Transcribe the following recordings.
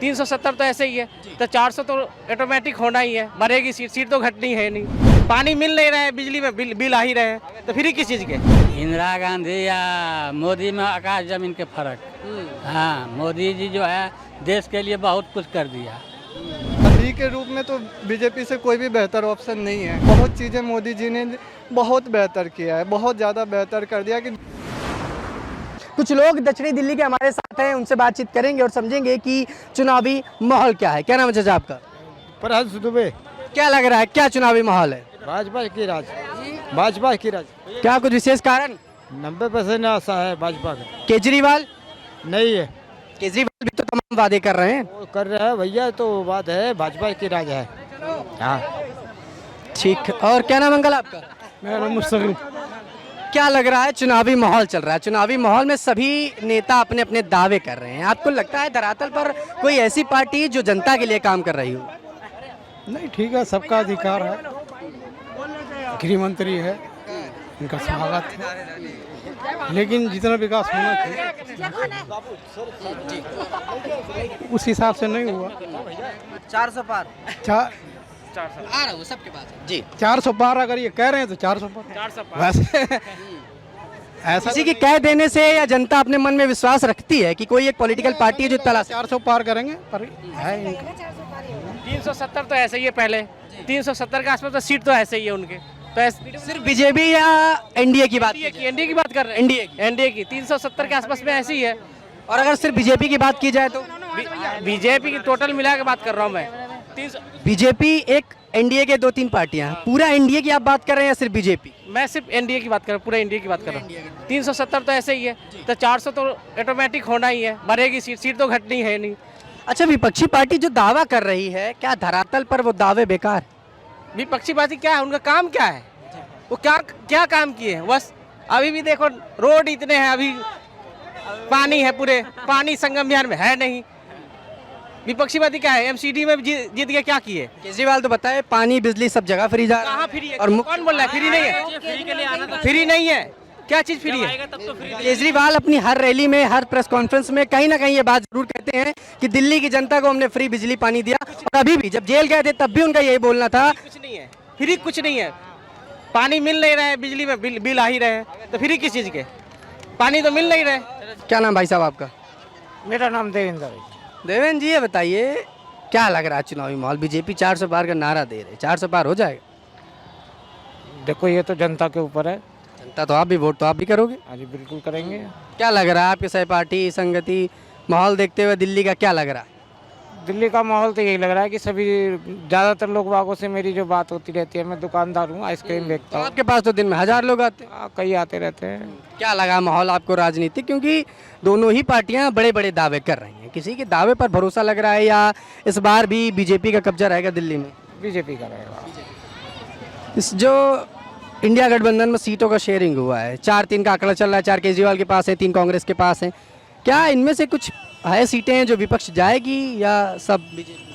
370 तो ऐसे ही है, तो 400 तो ऑटोमेटिक होना ही है। बढ़ेगी सीट तो घटनी है नहीं। पानी मिल नहीं रहा है, बिजली में बिल आ ही रहे हैं, तो फिर किस चीज़ के? इंदिरा गांधी या मोदी में आकाश जमीन के फर्क। हाँ, मोदी जी जो है देश के लिए बहुत कुछ कर दिया। अभी के रूप में तो बीजेपी से कोई भी बेहतर ऑप्शन नहीं है। बहुत चीज़ें मोदी जी ने बहुत बेहतर किया है, बहुत ज़्यादा बेहतर कर दिया कि कुछ लोग दक्षिणी दिल्ली के हमारे साथ हैं, उनसे बातचीत करेंगे और समझेंगे कि चुनावी माहौल क्या है। क्या नाम है चाचा आपका? प्रहलाद दुबे। क्या लग रहा है, क्या चुनावी माहौल है? भाजपा की राज, भाजपा की राज। क्या कुछ विशेष कारण? 90% आशा है भाजपा का। केजरीवाल नहीं है, केजरीवाल भी तो तमाम वादे कर रहे हैं। वो कर रहा है भैया, तो बात है भाजपा की राज है। हाँ ठीक। और क्या नाम अंकल आपका? मेरा नाम मुस्तकिल। क्या लग रहा है, चुनावी माहौल चल रहा है, चुनावी माहौल में सभी नेता अपने अपने दावे कर रहे हैं। आपको लगता है धरातल पर कोई ऐसी पार्टी जो जनता के लिए काम कर रही हो? नहीं, ठीक है, सबका अधिकार है। गृह मंत्री है, इनका स्वागत है, लेकिन जितना विकास होना चाहिए उस हिसाब से नहीं हुआ। 400 पार आ रहा हूँ सबके पास जी। 400 पार अगर ये कह रहे हैं तो 400 पार वैसे ऐसा किसी की कह देने से या जनता अपने मन में विश्वास रखती है कि कोई एक पॉलिटिकल पार्टी है जो तला 400 पार करेंगे, पर है इनका 370 तो ऐसे ही है पहले, 370 के आसपास तो सीट तो ऐसे ही है उनके। तो सिर्फ बीजेपी या एनडीए की बात? एनडीए की बात कर रहे हैं, एनडीए की 370 के आसपास में ऐसी ही है। और अगर सिर्फ बीजेपी की बात की जाए तो? बीजेपी की टोटल मिला के बात कर रहा हूँ मैं। बीजेपी एक, एनडीए के 2-3 पार्टियां हैं, पूरा एनडीए की आप बात कर रहे हैं या सिर्फ बीजेपी? मैं सिर्फ एनडीए की बात कर रहा हूँ, पूरा एनडीए की बात कर रहा हूँ। 370 तो ऐसे ही है, तो 400 तो ऑटोमेटिक होना ही है। बढ़ेगी सीट तो घटनी है नहीं। अच्छा, विपक्षी पार्टी जो दावा कर रही है, क्या धरातल पर वो दावे बेकार? विपक्षी पार्टी क्या है, उनका काम क्या है? वो क्या काम किए हैं? बस अभी भी देखो रोड इतने हैं, अभी पानी है, पूरे पानी संगम बिहार में है नहीं। विपक्षी पार्टी क्या है? एमसीडी में जीत के क्या किए? केजरीवाल तो बताए पानी बिजली सब जगह फ्री जा रहा है। कहाँ फ्री है? और कौन बोल रहा है फ्री नहीं है? फ्री के लिए आना था। फ्री नहीं है, क्या चीज फ्री है? केजरीवाल अपनी हर रैली में, हर प्रेस कॉन्फ्रेंस में कहीं ना कहीं ये बात जरूर कहते हैं कि दिल्ली की जनता को हमने फ्री बिजली पानी दिया। और अभी भी जब जेल गए थे तब भी उनका यही बोलना था कुछ नहीं है, फ्री कुछ नहीं है। पानी मिल नहीं रहा है, बिजली में बिल आ ही रहे हैं, तो फ्री किस चीज के? पानी तो मिल नहीं रहे। क्या नाम भाई साहब आपका? मेरा नाम देवेंद्र है। देवेंद्र जी, ये बताइए क्या लग रहा है चुनावी माहौल? बीजेपी 400 पार का नारा दे रहे, 400 पार हो जाएगा? देखो, ये तो जनता के ऊपर है। जनता तो आप भी, वोट तो आप भी करोगे। हाँ जी, बिल्कुल करेंगे। क्या लग रहा है आपके सहपाठी संगति माहौल देखते हुए दिल्ली का क्या लग रहा है? दिल्ली का माहौल तो यही लग रहा है कि सभी ज़्यादातर लोग बागों से मेरी जो बात होती रहती है, मैं दुकानदार हूँ, आइसक्रीम बेचता हूँ। आपके पास तो दिन में 1000 लोग आते हैं। कई आते रहते हैं। क्या लगा माहौल आपको राजनीतिक? क्योंकि दोनों ही पार्टियां बड़े बड़े दावे कर रही हैं, किसी के दावे पर भरोसा लग रहा है या इस बार भी बीजेपी का कब्जा रहेगा दिल्ली में? बीजेपी का रहेगा। इस जो इंडिया गठबंधन में सीटों का शेयरिंग हुआ है, 4-3 का आंकड़ा चल रहा है, 4 केजरीवाल के पास है, 3 कांग्रेस के पास है। क्या इनमें से कुछ है सीटें हैं जो विपक्ष जाएगी या सब बीजेपी?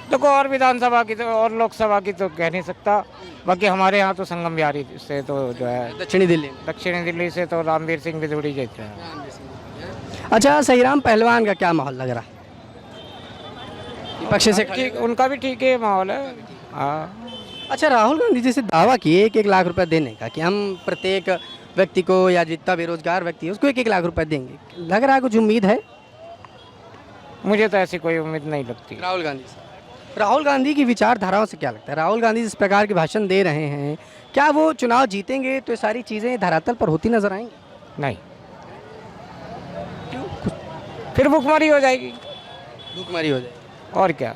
देखो, और विधानसभा की तो और लोकसभा की तो कह नहीं सकता। बाकी हमारे यहाँ तो संगम बिहारी से तो जो है दक्षिणी दिल्ली से तो रामवीर सिंह बिधूड़ी जीते हैं। अच्छा, सहीराम पहलवान का क्या माहौल लग रहा है? विपक्ष से ठीक, उनका भी ठीक है माहौल है। हाँ। अच्छा, राहुल गांधी जी से दावा किए 1-1 लाख रुपए देने का कि हम प्रत्येक व्यक्ति को या जितना बेरोजगार व्यक्ति है उसको 1-1 लाख रुपए देंगे। लग रहा है कुछ उम्मीद है? मुझे तो ऐसी कोई उम्मीद नहीं लगती। राहुल गांधी की विचारधाराओं से क्या लगता है? राहुल गांधी जिस प्रकार के भाषण दे रहे हैं, क्या वो चुनाव जीतेंगे तो ये सारी चीज़ें धरातल पर होती नजर आएंगी? नहीं। फिर भुखमरी हो जाएगी। भूखमरी हो जाएगी। और क्या?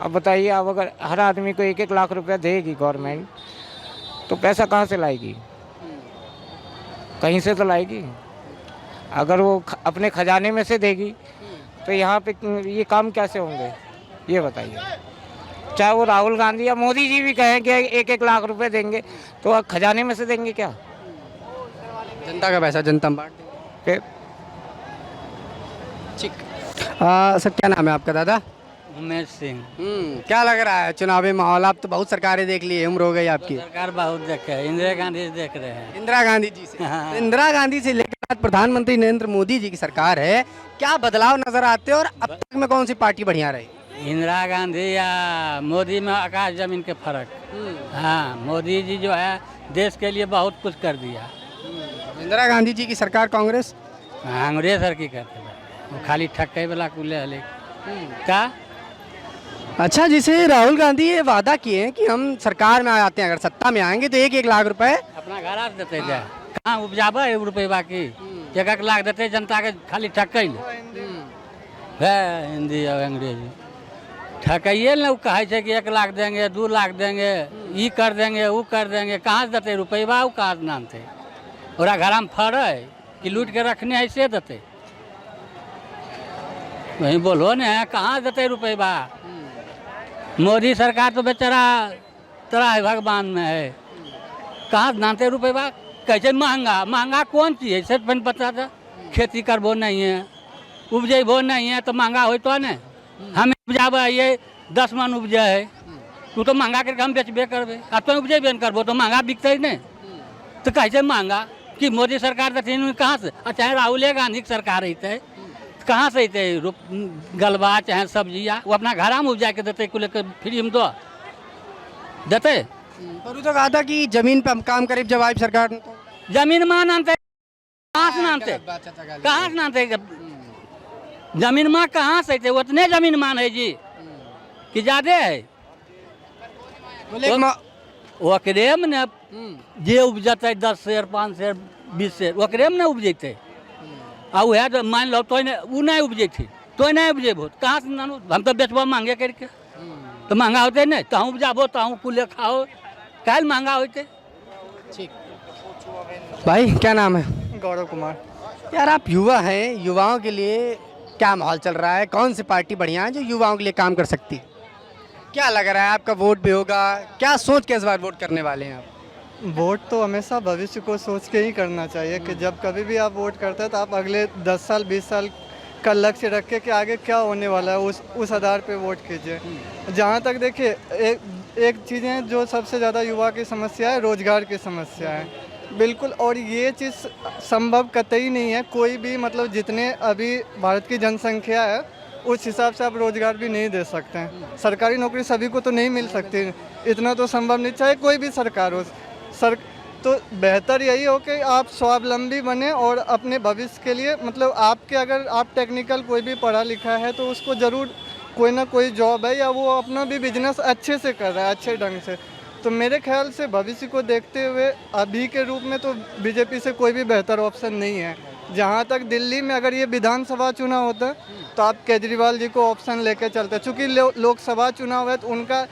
अब बताइए, अब अगर हर आदमी को 1-1 लाख रुपया देगी गवर्नमेंट, तो पैसा कहाँ से लाएगी? कहीं से तो लाएगी। अगर वो अपने खजाने में से देगी तो यहाँ पे ये काम कैसे होंगे, ये बताइए। चाहे वो राहुल गांधी या मोदी जी भी कहें कि 1-1 लाख रुपए देंगे, तो खजाने में से देंगे क्या? जनता का पैसा जनता बांट देंगे। फिर ठीक। सर, क्या नाम है आपका दादा? उमेश सिंह। क्या लग रहा है चुनावी माहौल? आप तो बहुत सरकारें देख ली है, उम्र हो गई आपकी। सरकार बहुत देखे, इंदिरा गांधी देख रहे हैं। इंदिरा गांधी जी से, इंदिरा गांधी से लेकर प्रधानमंत्री नरेंद्र मोदी जी की सरकार है, क्या बदलाव नजर आते हैं और अब तक में कौन सी पार्टी बढ़िया रही? इंदिरा गांधी या मोदी में आकाश जमीन के फर्क। हाँ, मोदी जी जो है देश के लिए बहुत कुछ कर दिया। इंदिरा गांधी जी की सरकार कांग्रेस कांग्रेस सर की करते वो खाली ठक्के वाला कुले हले क्या। अच्छा, जिसे राहुल गांधी ये वादा किए हैं कि हम सरकार में आते हैं, अगर सत्ता में आएंगे तो 1-1 लाख रुपए अपना घर आ देते जाए, कहाँ उपजाबा है रुपये बाकी 1-1 लाख देते जनता के खाली ठक्के है हिंदी और अंग्रेजी ठकाइए ना। कहे कि 1 लाख देंगे 2 लाख देंगे ये कर देंगे वो कर देंगे, कहाँ से देते रुपये वो कहाँ से नानते और घर में फड़ है कि लूट के रखने ऐसे देते वही बोलो न कहाँ देते रुपये बा। मोदी सरकार तो बेचारा तरा भगवान में है, कहाँ से नानते रुपये बा। कैसे महंगा महंगा कौन चीज़ है सिर्फ पता था खेती करबो नहीं है उपजेबो नहीं है तो महंगा हो तो न हम उपजाब ये 10 मन उपजा है तू तो महंगा करके हम बेचबे करबे अब तो उपजेबे न करबो तो महंगा बिकते नहीं तो कैसे महंगा कि मोदी सरकार देती कहाँ से। चाहे राहुल गांधी की सरकार रहते कहाँ से रहते गलबा चाहे सब्जियाँ वो अपना घर में उपजा के देते कुल फ्री में दो देते। पर तो कहा था कि जमीन पे हम काम करीब जब आई सरकार ने तो जमीन माँ नानते कहाँ से नानते कहाँ से नानते जमीन माँ कहाँ से थे उतने जमीन मान है जी कि ज्यादा है ओकरे में न जे उपजते 10 शेर 5 शेर 20 शेर ओकरे में न उपजेते आ वह तो मान लो तो वो नहीं उपजेती तो नहीं उपजेबो कहाँ से नानू हम तो बेचबो महंगे करके तो महंगा होते नहीं तो उपजाबो तो कुले खाओ कल महंगा होते। भाई क्या नाम है? गौरव कुमार। यार आप युवा हैं, युवाओं के लिए क्या माहौल चल रहा है, कौन सी पार्टी बढ़िया है जो युवाओं के लिए काम कर सकती है? क्या लग रहा है आपका वोट भी होगा, क्या सोच के इस बार वोट करने वाले हैं आप? वोट तो हमेशा भविष्य को सोच के ही करना चाहिए कि जब कभी भी आप वोट करते हैं तो आप अगले 10 साल 20 साल का लक्ष्य रख के कि आगे क्या होने वाला है उस आधार पे वोट कीजिए। जहाँ तक देखिए एक चीज़ है जो सबसे ज़्यादा युवा की समस्या है, रोजगार की समस्या है बिल्कुल। और ये चीज़ संभव कतई नहीं है, कोई भी मतलब जितने अभी भारत की जनसंख्या है उस हिसाब से आप रोजगार भी नहीं दे सकते हैं। सरकारी नौकरी सभी को तो नहीं मिल सकती, इतना तो संभव नहीं, चाहे कोई भी सरकार हो। तो बेहतर यही हो कि आप स्वावलंबी बने और अपने भविष्य के लिए मतलब आपके अगर आप टेक्निकल कोई भी पढ़ा लिखा है तो उसको ज़रूर कोई ना कोई जॉब है या वो अपना भी बिजनेस अच्छे से कर रहा है अच्छे ढंग से। तो मेरे ख्याल से भविष्य को देखते हुए अभी के रूप में तो बीजेपी से कोई भी बेहतर ऑप्शन नहीं है। जहाँ तक दिल्ली में अगर ये विधानसभा चुनाव होता है तो आप केजरीवाल जी को ऑप्शन लेके चलते, चूँकि लोकसभा चुनाव है तो उनका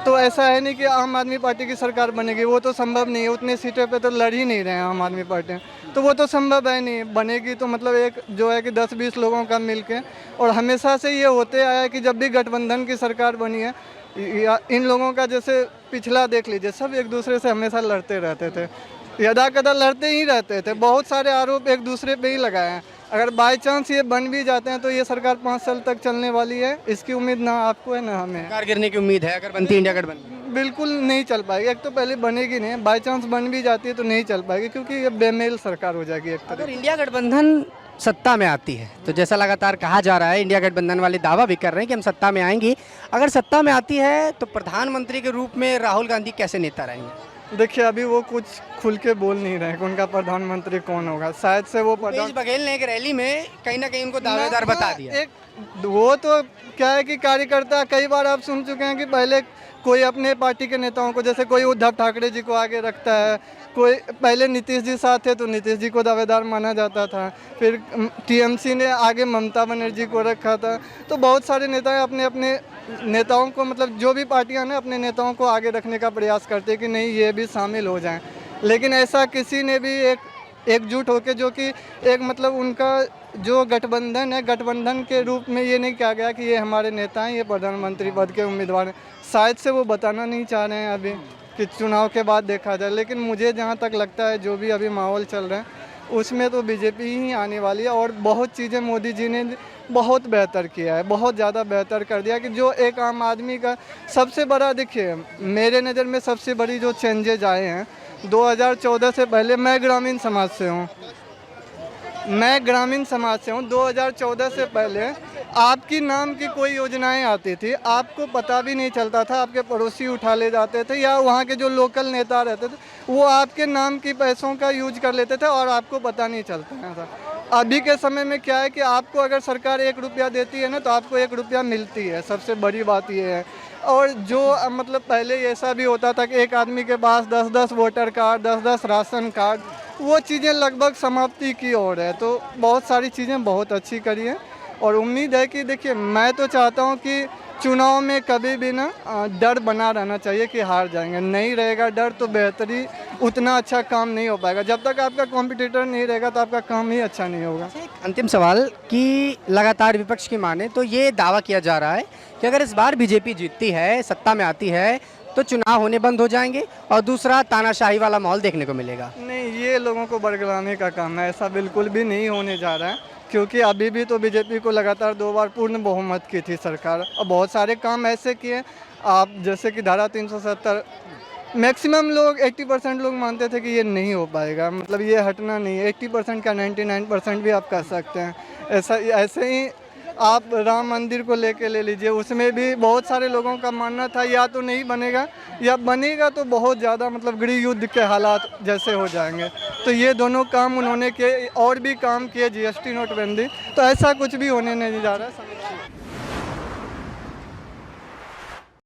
तो ऐसा है नहीं कि आम आदमी पार्टी की सरकार बनेगी, वो तो संभव नहीं है, उतनी सीटें पे तो लड़ ही नहीं रहे हैं आम आदमी पार्टी, तो वो तो संभव है नहीं। बनेगी तो मतलब एक जो है कि 10-20 लोगों का मिलके, और हमेशा से ये होते आया है कि जब भी गठबंधन की सरकार बनी है या इन लोगों का जैसे पिछला देख लीजिए, सब एक दूसरे से हमेशा लड़ते रहते थे, यदा कदा लड़ते ही रहते थे, बहुत सारे आरोप एक दूसरे पे ही लगाए हैं। अगर बाई चांस ये बन भी जाते हैं तो ये सरकार 5 साल तक चलने वाली है, इसकी उम्मीद ना आपको है ना हमें। सरकार गिरने की उम्मीद है अगर बनती इंडिया गठबंधन? बिल्कुल नहीं चल पाएगी, एक तो पहले बनेगी नहीं, बाई चांस बन भी जाती है तो नहीं चल पाएगी क्योंकि ये बेमेल सरकार हो जाएगी एक तरह। अगर इंडिया गठबंधन सत्ता में आती है तो जैसा लगातार कहा जा रहा है, इंडिया गठबंधन वाले दावा भी कर रहे हैं कि हम सत्ता में आएंगे, अगर सत्ता में आती है तो प्रधानमंत्री के रूप में राहुल गांधी कैसे नेता रहेंगे? देखिए अभी वो कुछ खुल के बोल नहीं रहे कि उनका प्रधानमंत्री कौन होगा, शायद से वो बघेल ने एक रैली में कहीं ना कहीं उनको दावेदार बता दिया। एक वो तो क्या है कि कार्यकर्ता कई बार आप सुन चुके हैं कि पहले कोई अपने पार्टी के नेताओं को, जैसे कोई उद्धव ठाकरे जी को आगे रखता है, कोई पहले नीतीश जी साथ थे तो नीतीश जी को दावेदार माना जाता था, फिर टीएमसी ने आगे ममता बनर्जी को रखा था, तो बहुत सारे नेता अपने अपने नेताओं को मतलब जो भी पार्टियां ना अपने नेताओं को आगे रखने का प्रयास करते हैं कि नहीं ये भी शामिल हो जाएं, लेकिन ऐसा किसी ने भी एकजुट होकर जो कि एक मतलब उनका जो गठबंधन है, गठबंधन के रूप में ये नहीं कहा गया कि ये हमारे नेता हैं, ये प्रधानमंत्री पद के उम्मीदवार हैं, शायद से वो बताना नहीं चाह रहे हैं अभी कि चुनाव के बाद देखा जाए। लेकिन मुझे जहाँ तक लगता है जो भी अभी माहौल चल रहा है उसमें तो बीजेपी ही आने वाली है, और बहुत चीज़ें मोदी जी ने बहुत बेहतर किया है, बहुत ज़्यादा बेहतर कर दिया कि जो एक आम आदमी का सबसे बड़ा, देखिए मेरे नज़र में सबसे बड़ी जो चेंजेज आए हैं 2014 से पहले, मैं ग्रामीण समाज से हूँ, मैं ग्रामीण समाज से हूँ। 2014 से पहले आपकी नाम की कोई योजनाएं आती थी, आपको पता भी नहीं चलता था, आपके पड़ोसी उठा ले जाते थे या वहाँ के जो लोकल नेता रहते थे वो आपके नाम की पैसों का यूज कर लेते थे और आपको पता नहीं चलता था। अभी के समय में क्या है कि आपको अगर सरकार 1 रुपया देती है ना तो आपको 1 रुपया मिलती है, सबसे बड़ी बात ये है। और जो मतलब पहले ऐसा भी होता था कि एक आदमी के पास 10-10 वोटर कार्ड, 10-10 राशन कार्ड, वो चीज़ें लगभग समाप्ति की ओर है। तो बहुत सारी चीज़ें बहुत अच्छी करी हैं और उम्मीद है कि देखिए मैं तो चाहता हूँ कि चुनाव में कभी भी ना डर बना रहना चाहिए कि हार जाएंगे। नहीं रहेगा डर तो बेहतरी उतना अच्छा काम नहीं हो पाएगा। जब तक आपका कॉम्पिटिटर नहीं रहेगा तो आपका काम ही अच्छा नहीं होगा। एक अंतिम सवाल कि लगातार विपक्ष की माने तो ये दावा किया जा रहा है कि अगर इस बार बीजेपी जीतती है, सत्ता में आती है, तो चुनाव होने बंद हो जाएंगे और दूसरा तानाशाही वाला माहौल देखने को मिलेगा। नहीं, ये लोगों को बरगलाने का काम है, ऐसा बिल्कुल भी नहीं होने जा रहा है। क्योंकि अभी भी तो बीजेपी को लगातार 2 बार पूर्ण बहुमत की थी सरकार और बहुत सारे काम ऐसे किए आप, जैसे कि धारा 370 मैक्सिमम लोग 80% लोग मानते थे कि ये नहीं हो पाएगा, मतलब ये हटना नहीं है। 80% का 99% भी आप कर सकते हैं। ऐसे ही आप राम मंदिर को लेके ले लीजिए, उसमें भी बहुत सारे लोगों का मानना था या तो नहीं बनेगा या बनेगा तो बहुत ज़्यादा मतलब गृह युद्ध के हालात जैसे हो जाएंगे। तो ये दोनों काम उन्होंने किए और भी काम किए, GST नोटबंदी, तो ऐसा कुछ भी होने नहीं जा रहा है।